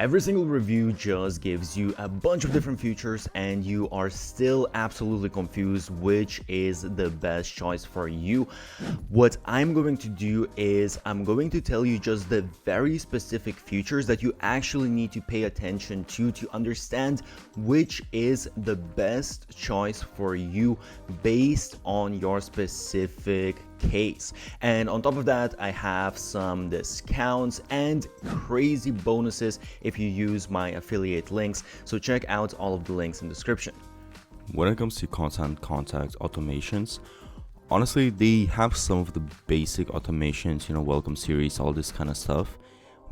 Every single review just gives you a bunch of different features and you are still absolutely confused which is the best choice for you. What I'm going to do is I'm going to tell you just the very specific features that you actually need to pay attention to understand which is the best choice for you based on your specific case. And on top of that, I have some discounts and crazy bonuses if you use my affiliate links, so check out all of the links in the description. When it comes to content contact automations, honestly, they have some of the basic automations, welcome series, all this kind of stuff,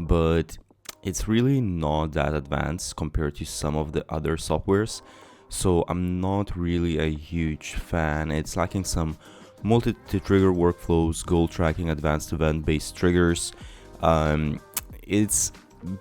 but it's really not that advanced compared to some of the other softwares. So I'm not really a huge fan. It's lacking some multi-trigger workflows, goal tracking, advanced event-based triggers. It's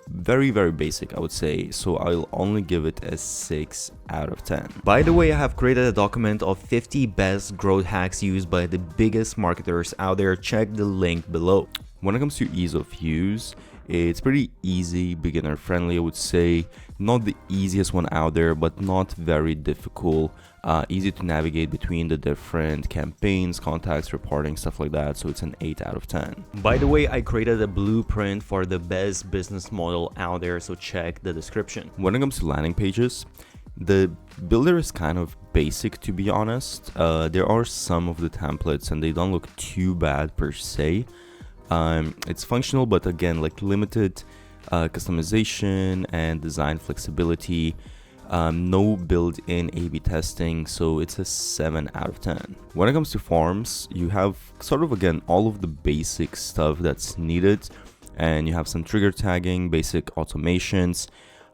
very basic, I would say, so I'll only give it a 6 out of 10. By the way, I have created a document of 50 best growth hacks used by the biggest marketers out there. Check the link below. When it comes to ease of use, it's pretty easy, beginner friendly, I would say. Not the easiest one out there, but not very difficult. Easy to navigate between the different campaigns, contacts, reporting, stuff like that. So it's an 8 out of 10. By the way, I created a blueprint for the best business model out there, so check the description. When it comes to landing pages, the builder is kind of basic, to be honest. There are some of the templates and they don't look too bad per se. It's functional, but again, like limited customization and design flexibility. No built-in A/B testing, so it's a 7 out of 10. When it comes to forms, you have sort of, again, all of the basic stuff that's needed, and you have some trigger tagging, basic automations,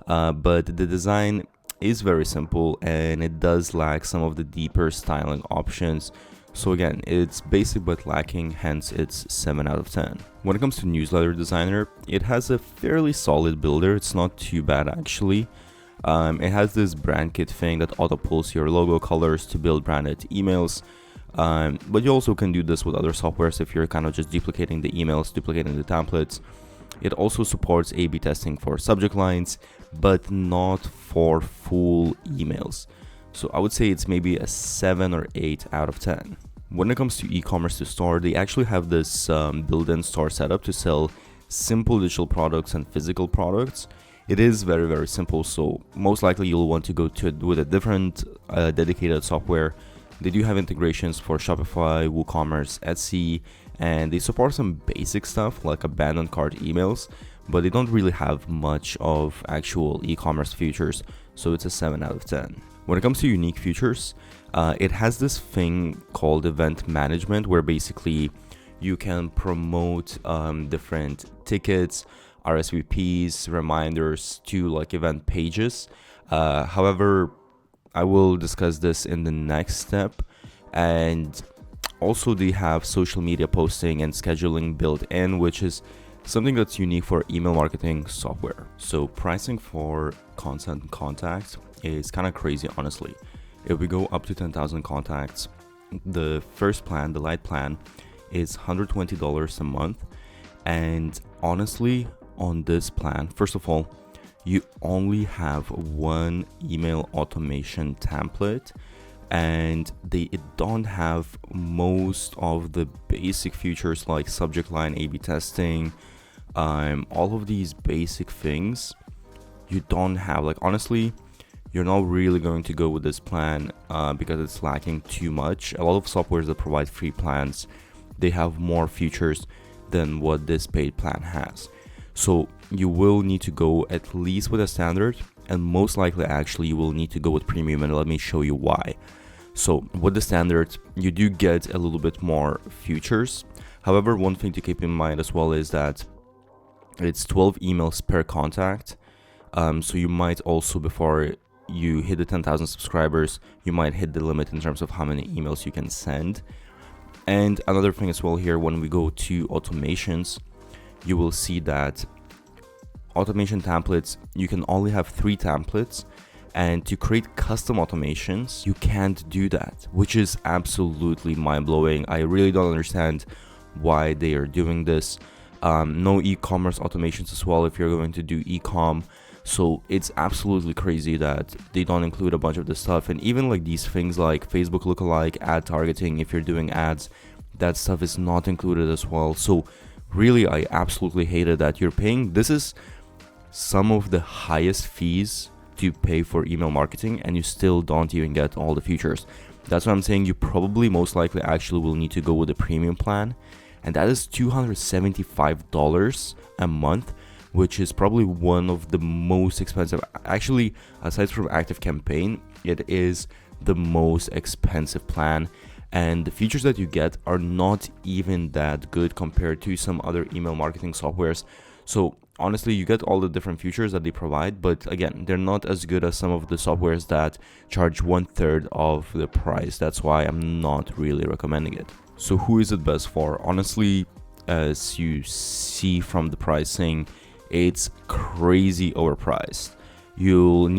but the design is very simple and it does lack some of the deeper styling options. So again, it's basic but lacking, hence it's 7 out of 10. When it comes to newsletter designer, it has a fairly solid builder. It's not too bad actually. It has this brand kit thing that auto pulls your logo colors to build branded emails. But you also can do this with other softwares if you're kind of just duplicating the emails, duplicating the templates. It also supports A/B testing for subject lines, but not for full emails. So I would say it's maybe a 7 or 8 out of 10. When it comes to e-commerce to store, they actually have this built-in store setup to sell simple digital products and physical products. It is very simple, so most likely you'll want to go to it with a different dedicated software. They do have integrations for Shopify, WooCommerce, Etsy, and they support some basic stuff like abandoned cart emails, but they don't really have much of actual e-commerce features, so it's a 7 out of 10. When it comes to unique features, it has this thing called event management where basically you can promote different tickets, RSVPs, reminders to like event pages. However, I will discuss this in the next step. And also they have social media posting and scheduling built in, which is something that's unique for email marketing software. So pricing for content contacts is kind of crazy, honestly. If we go up to 10,000 contacts, the first plan, the light plan, is $120 a month. And honestly, on this plan, first of all, you only have one email automation template, and they don't have most of the basic features like subject line A/B testing, all of these basic things you don't have. Like honestly, you're not really going to go with this plan because it's lacking too much. A lot of softwares that provide free plans, they have more features than what this paid plan has. So you will need to go at least with a standard, and most likely actually you will need to go with premium, and let me show you why. So with the standard, you do get a little bit more features. However, one thing to keep in mind as well is that it's 12 emails per contact. So you might also, before you hit the 10,000 subscribers, you might hit the limit in terms of how many emails you can send. And another thing as well here, when we go to automations, you will see that automation templates, you can only have 3 templates, and to create custom automations, you can't do that, which is absolutely mind-blowing. I really don't understand why they are doing this. No e-commerce automations as well if you're going to do e-com. So it's absolutely crazy that they don't include a bunch of this stuff. And even like these things like Facebook lookalike, ad targeting, if you're doing ads, that stuff is not included as well. So really, I absolutely hated that you're paying. This is some of the highest fees to pay for email marketing, and you still don't even get all the features. That's what I'm saying. You probably most likely actually will need to go with the premium plan, and that is $275 a month, which is probably one of the most expensive. Actually, aside from ActiveCampaign, it is the most expensive plan, and the features that you get are not even that good compared to some other email marketing softwares. So honestly, you get all the different features that they provide, but again, they're not as good as some of the softwares that charge 1/3 of the price. That's why I'm not really recommending it. So who is it best for? Honestly, as you see from the pricing, it's crazy overpriced. You'll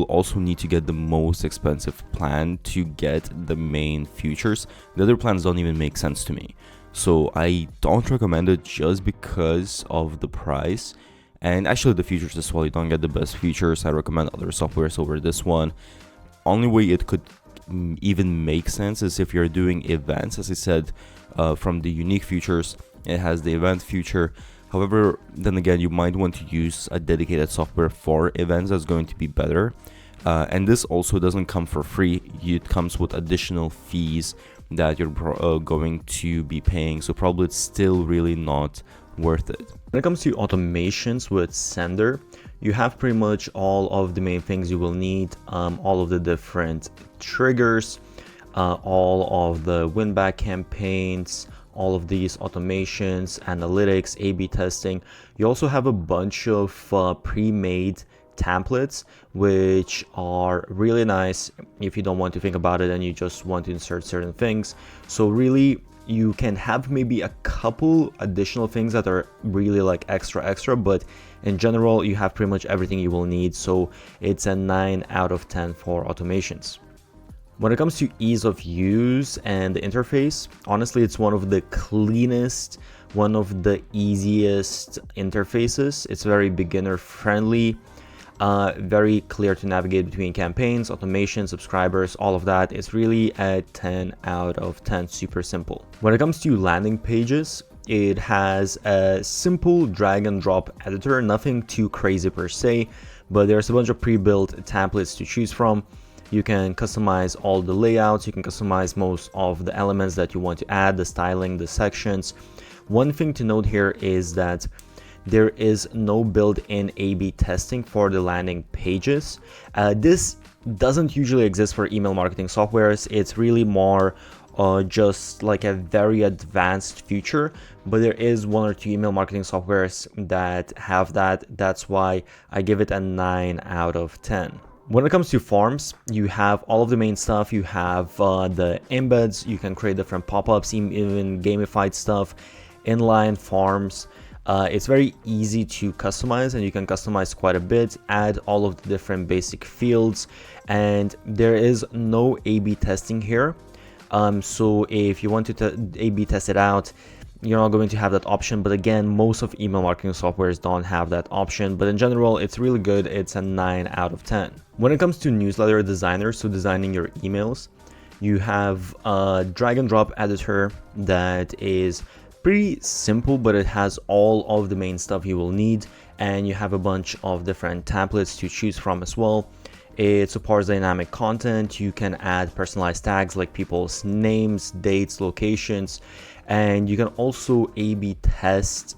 also need to get the most expensive plan to get the main features. The other plans don't even make sense to me. So I don't recommend it just because of the price, and actually the features as well. You don't get the best features. I recommend other softwares over this one. Only way it could even make sense is if you're doing events. As I said, from the unique features, it has the event feature. However, then again, you might want to use a dedicated software for events that's going to be better. And this also doesn't come for free. It comes with additional fees that you're going to be paying. So probably it's still really not worth it. When it comes to automations with Sender, you have pretty much all of the main things you will need, all of the different triggers, all of the win-back campaigns, all of these automations, analytics, A/B testing. You also have a bunch of pre-made templates, which are really nice if you don't want to think about it and you just want to insert certain things. So really, you can have maybe a couple additional things that are really like extra, but in general, you have pretty much everything you will need. So it's a 9 out of 10 for automations. When it comes to ease of use and the interface, honestly, it's one of the cleanest, one of the easiest interfaces. It's very beginner friendly, very clear to navigate between campaigns, automation, subscribers, all of that. It's really a 10 out of 10, super simple. When it comes to landing pages, it has a simple drag and drop editor, nothing too crazy per se, but there's a bunch of pre-built templates to choose from. You can customize all the layouts, you can customize most of the elements that you want to add, the styling, the sections. One thing to note here is that there is no built-in A/B testing for the landing pages. This doesn't usually exist for email marketing softwares. It's really more just like a very advanced feature, but there is one or two email marketing softwares that have that. That's why I give it a 9 out of 10. When it comes to forms, you have all of the main stuff. You have the embeds, you can create different pop-ups, even gamified stuff, inline forms. It's very easy to customize, and you can customize quite a bit, add all of the different basic fields, and there is no A/B testing here. So if you want to A/B test it out, you're not going to have that option. But again, most of email marketing softwares don't have that option, but in general, it's really good. It's a 9 out of 10. When it comes to newsletter designer, so designing your emails, you have a drag and drop editor that is pretty simple, but it has all of the main stuff you will need, and you have a bunch of different templates to choose from as well. It supports dynamic content. You can add personalized tags like people's names, dates, locations, and you can also A/B test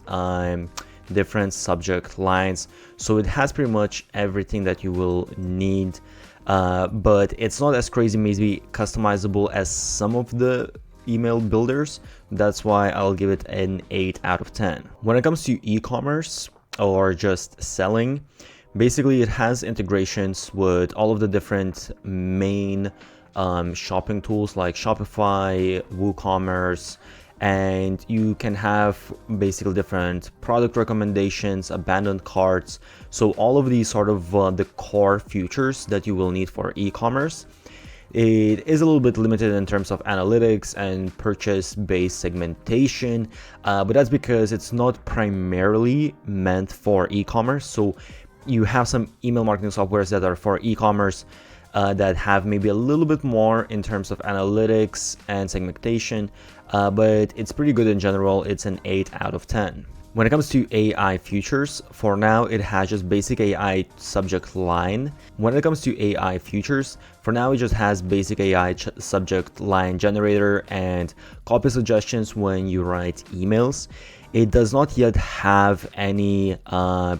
different subject lines. So it has pretty much everything that you will need, but it's not as crazy, maybe customizable as some of the email builders. That's why I'll give it an 8 out of 10. When it comes to e-commerce or just selling, basically it has integrations with all of the different main shopping tools like Shopify, WooCommerce, and you can have basically different product recommendations, abandoned carts. So all of these sort of the core features that you will need for e-commerce. It is a little bit limited in terms of analytics and purchase-based segmentation, but that's because it's not primarily meant for e-commerce. So you have some email marketing softwares that are for e-commerce that have maybe a little bit more in terms of analytics and segmentation, but it's pretty good in general. It's an 8 out of 10. When it comes to AI features, for now it has just basic AI subject line. When it comes to AI features, for now it just has basic AI subject line generator and copy suggestions when you write emails. It does not yet have any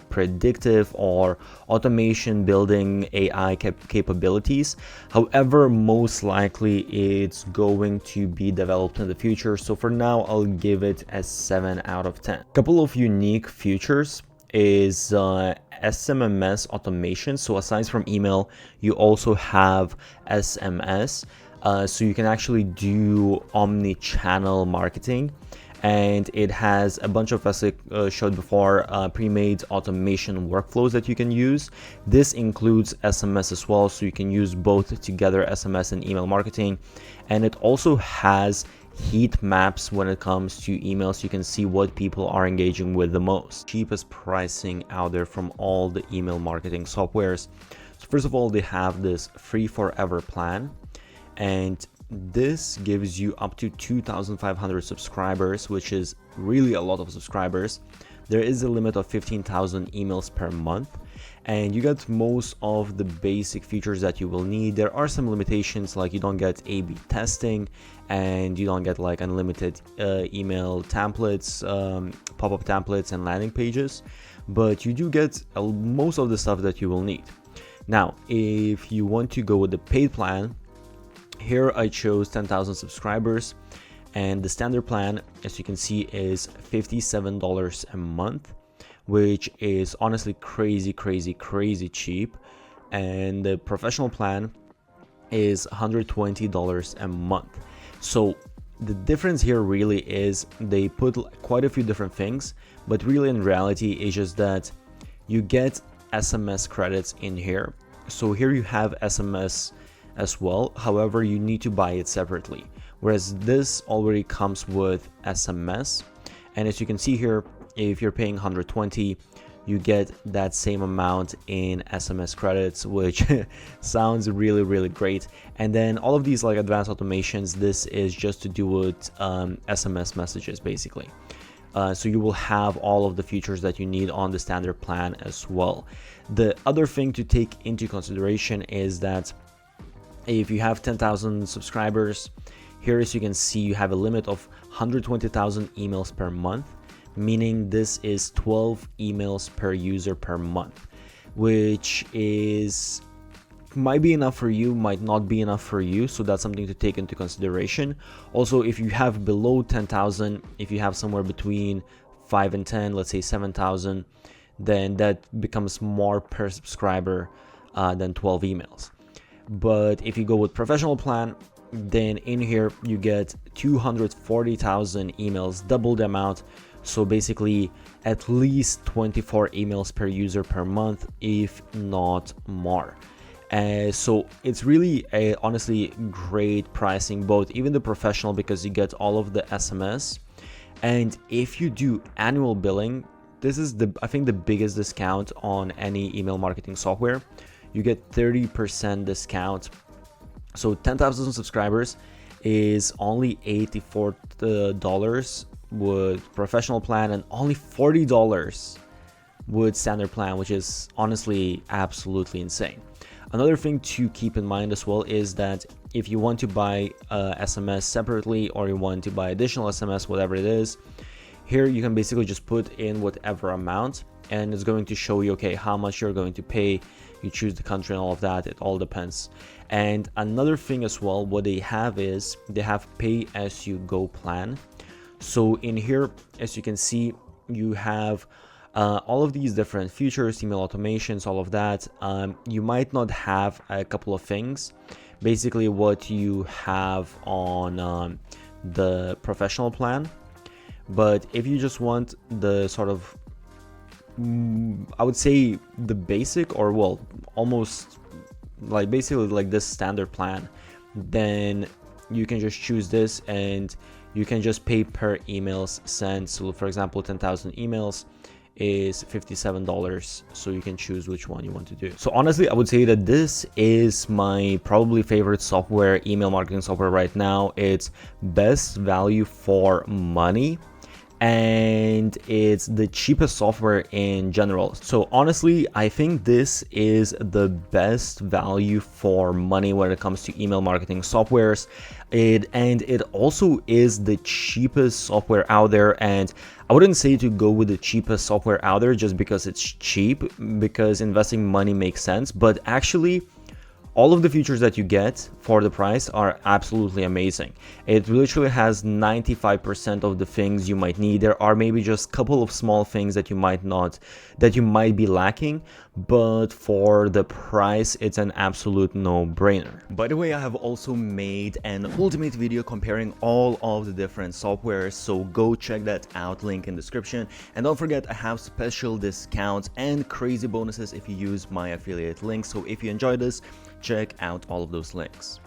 predictive or automation building AI capabilities. However, most likely it's going to be developed in the future. So for now, I'll give it a 7 out of 10. A couple of unique features is SMMS automation. So aside from email, you also have SMS. So you can actually do omni-channel marketing. And it has a bunch of, as I showed before, pre-made automation workflows that you can use. This includes SMS as well, so you can use both together, SMS and email marketing. And it also has heat maps when it comes to emails. You can see what people are engaging with the most. Cheapest pricing out there from all the email marketing softwares. So first of all, they have this free forever plan, and this gives you up to 2,500 subscribers, which is really a lot of subscribers. There is a limit of 15,000 emails per month, and you get most of the basic features that you will need. There are some limitations, like you don't get A/B testing, and you don't get like unlimited email templates, pop-up templates and landing pages, but you do get most of the stuff that you will need. Now, if you want to go with the paid plan, here I chose 10,000 subscribers, and the standard plan, as you can see, is $57 a month, which is honestly crazy cheap. And the professional plan is $120 a month. So the difference here really is they put quite a few different things, but really in reality it's just that you get SMS credits in here. So here you have SMS as well, however you need to buy it separately, whereas this already comes with SMS. And as you can see here, if you're paying 120, you get that same amount in SMS credits, which sounds really great. And then all of these like advanced automations, this is just to do with SMS messages basically. So you will have all of the features that you need on the standard plan as well. The other thing to take into consideration is that if you have 10,000 subscribers, here as you can see, you have a limit of 120,000 emails per month, meaning this is 12 emails per user per month, which is might be enough for you, might not be enough for you. So that's something to take into consideration. Also, if you have below 10,000, if you have somewhere between 5 and 10, let's say 7,000, then that becomes more per subscriber than 12 emails. But if you go with professional plan, then in here you get 240,000 emails, double the amount. So basically at least 24 emails per user per month, if not more. So it's really a honestly great pricing, both even the professional, because you get all of the SMS, and if you do annual billing, this is I think the biggest discount on any email marketing software. You get 30% discount. So 10,000 subscribers is only $84 with professional plan, and only $40 with standard plan, which is honestly absolutely insane. Another thing to keep in mind as well is that if you want to buy SMS separately, or you want to buy additional SMS, whatever it is, here you can basically just put in whatever amount, and it's going to show you, okay, how much you're going to pay. You choose the country and all of that, it all depends. And another thing as well, what they have is they have pay as you go plan. So in here, as you can see, you have all of these different features, email automations, all of that. You might not have a couple of things. Basically what you have on the professional plan. But if you just want the sort of, I would say the basic, or well, almost like basically like this standard plan, then you can just choose this and you can just pay per emails sent. So for example, 10,000 emails, is $57, so you can choose which one you want to do. So honestly, I would say that this is my probably favorite software, email marketing software right now. It's best value for money, and it's the cheapest software in general. So honestly, I think this is the best value for money when it comes to email marketing softwares. It also is the cheapest software out there, and I wouldn't say to go with the cheapest software out there just because it's cheap, because investing money makes sense, but actually all of the features that you get for the price are absolutely amazing. It literally has 95% of the things you might need. There are maybe just a couple of small things that you might be lacking, but for the price, it's an absolute no-brainer. By the way, I have also made an ultimate video comparing all of the different softwares, so go check that out, link in description. And don't forget, I have special discounts and crazy bonuses if you use my affiliate link. So if you enjoyed this, check out all of those links.